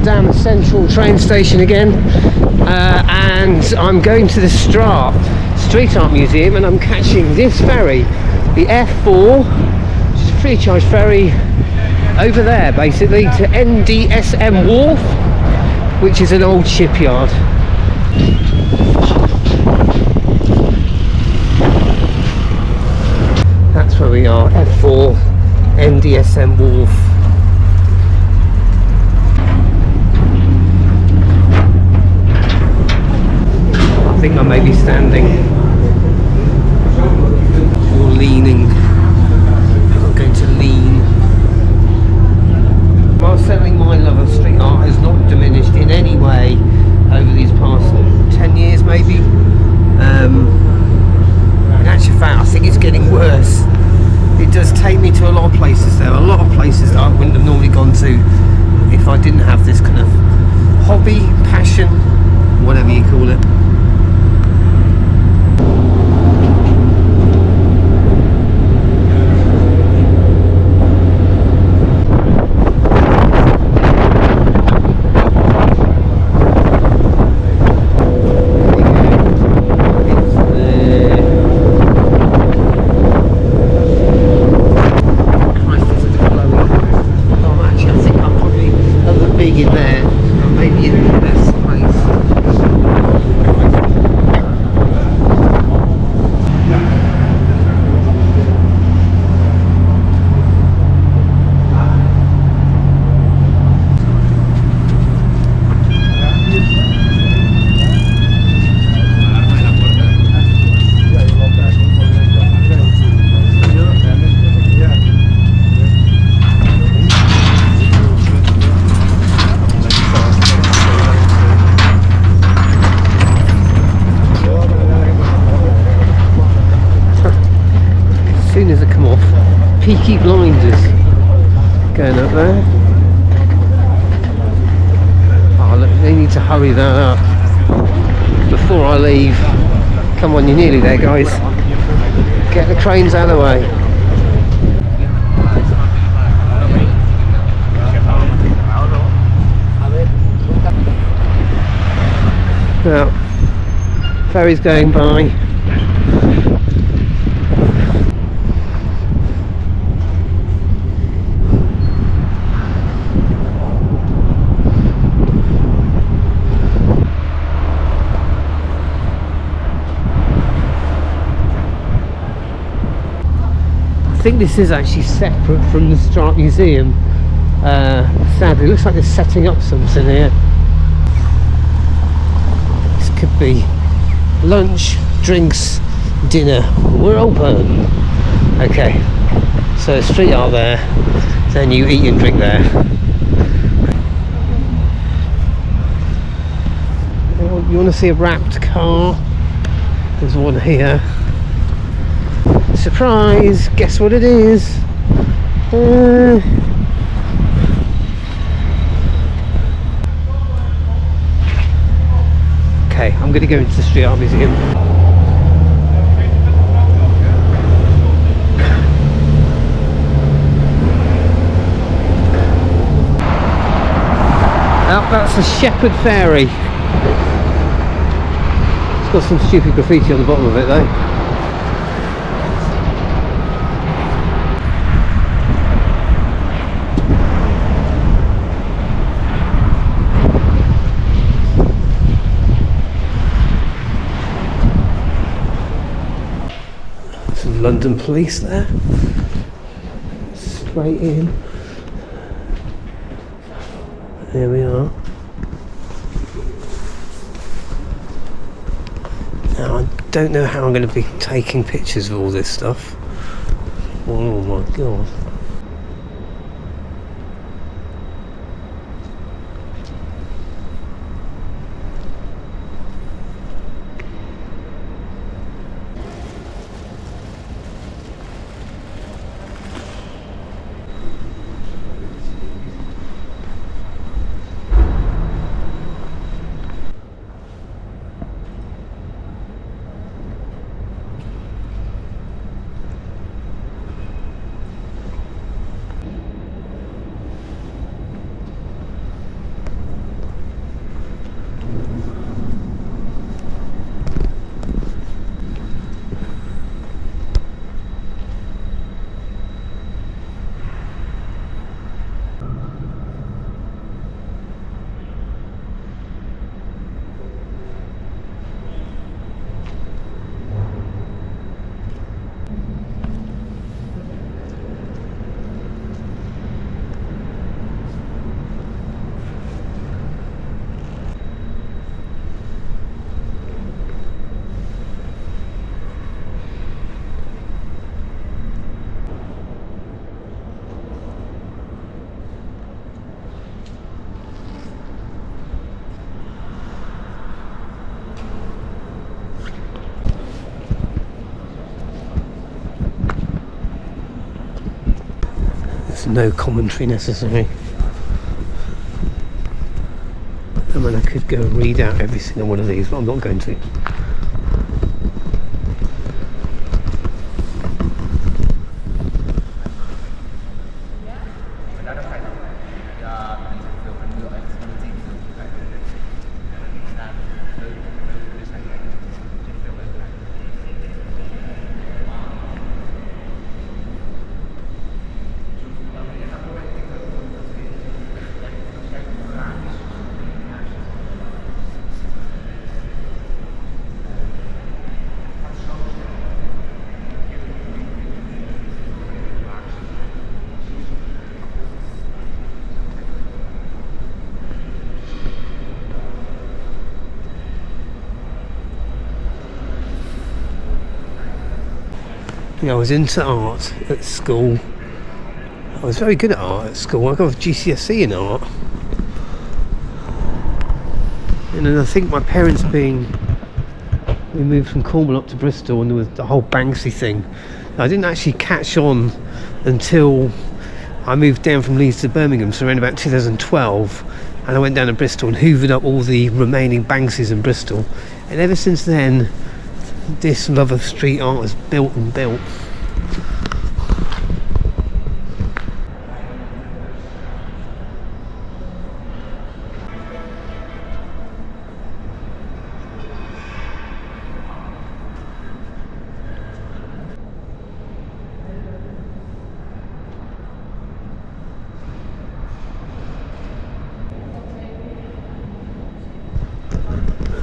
Amsterdam Centraal train station again, and I'm going to the Street Art Museum, and I'm catching this ferry, the F4, which is a free charge ferry over there basically to NDSM Wharf, which is an old shipyard. That's where we are, F4, NDSM Wharf. I think I may be standing or leaning. I'm going to lean. While certainly my love of street art has not diminished in any way over these past 10 years maybe. In actual fact, I think it's getting worse. It does take me to a lot of places. There are a lot of places that I wouldn't have normally gone to if I didn't have this kind of hobby, passion, whatever you call it. In there, or maybe in the best place. As soon as I come off, Peaky Blinders going up there. Oh look, they need to hurry that up before I leave. Come on, you're nearly there guys. Get the cranes out of the way. Now, ferry's going by. I think this is actually separate from the Straat Museum. Sadly, it looks like they're setting up something here. This could be lunch, drinks, dinner. We're open. Okay, so street art there, then you eat and drink there. You want to see a wrapped car? There's one here. Surprise! Guess what it is? Okay, I'm going to go into the Street Art Museum. Oh, that's the Shepherd Ferry. It's got some stupid graffiti on the bottom of it though. London police there, straight in. There we are. Now I don't know how I'm going to be taking pictures of all this stuff. Oh my god. There's no commentary necessary. I mean, I could go and read out every single one of these, but I'm not going to. I was into art at school. I was very good at art at school. I got a GCSE in art. And then I think my parents we moved from Cornwall up to Bristol, and there was the whole Banksy thing. I didn't actually catch on until I moved down from Leeds to Birmingham, so around about 2012, and I went down to Bristol and hoovered up all the remaining Banksys in Bristol. And ever since then, this love of street art has built and built.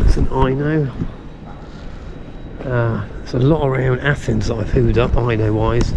It's an Ino. There's a lot around Athens that I've hoovered up, Ino wise.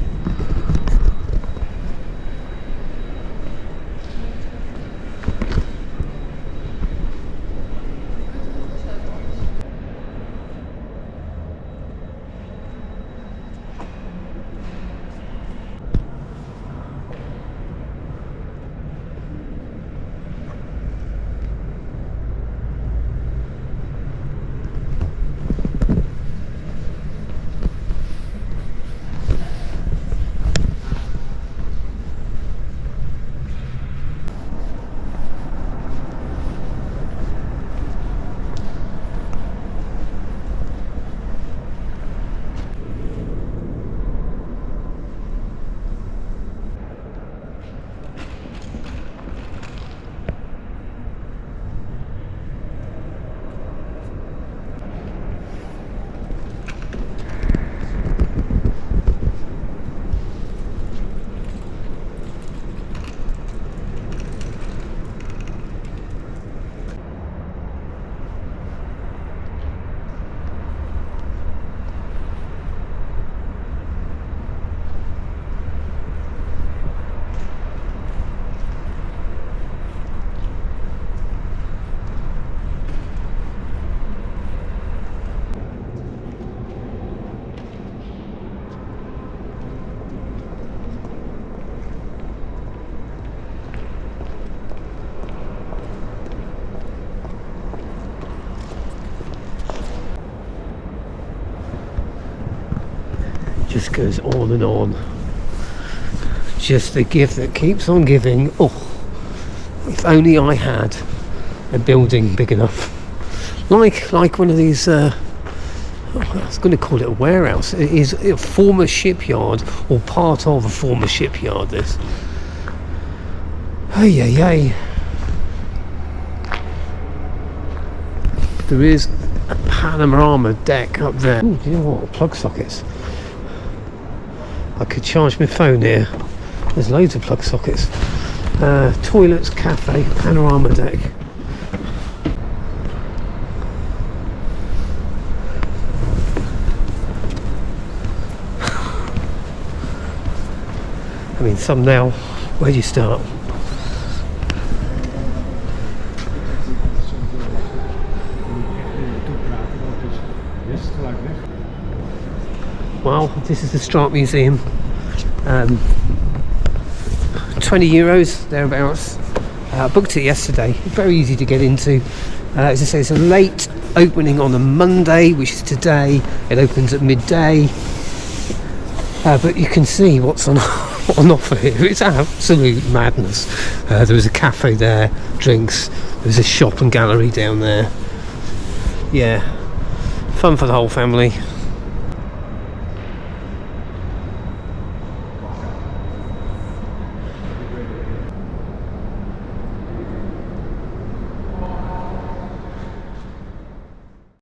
Just goes on and on. Just the gift that keeps on giving. Oh, if only I had a building big enough, like one of these. I was going to call it a warehouse. It is a former shipyard, or part of a former shipyard. This. Hey, hey, hey. There is a panorama deck up there. Ooh, do you know what? Plug sockets. I could charge my phone here. There's loads of plug sockets. Toilets, cafe, panorama deck. I mean, some now. Where do you start? Well, this is the Straat Museum. 20 euros, thereabouts. I booked it yesterday. Very easy to get into. As I say, it's a late opening on a Monday, which is today. It opens at midday. But you can see what's on on offer here. It's absolute madness. There was a cafe there, drinks, there's a shop and gallery down there. Yeah, fun for the whole family.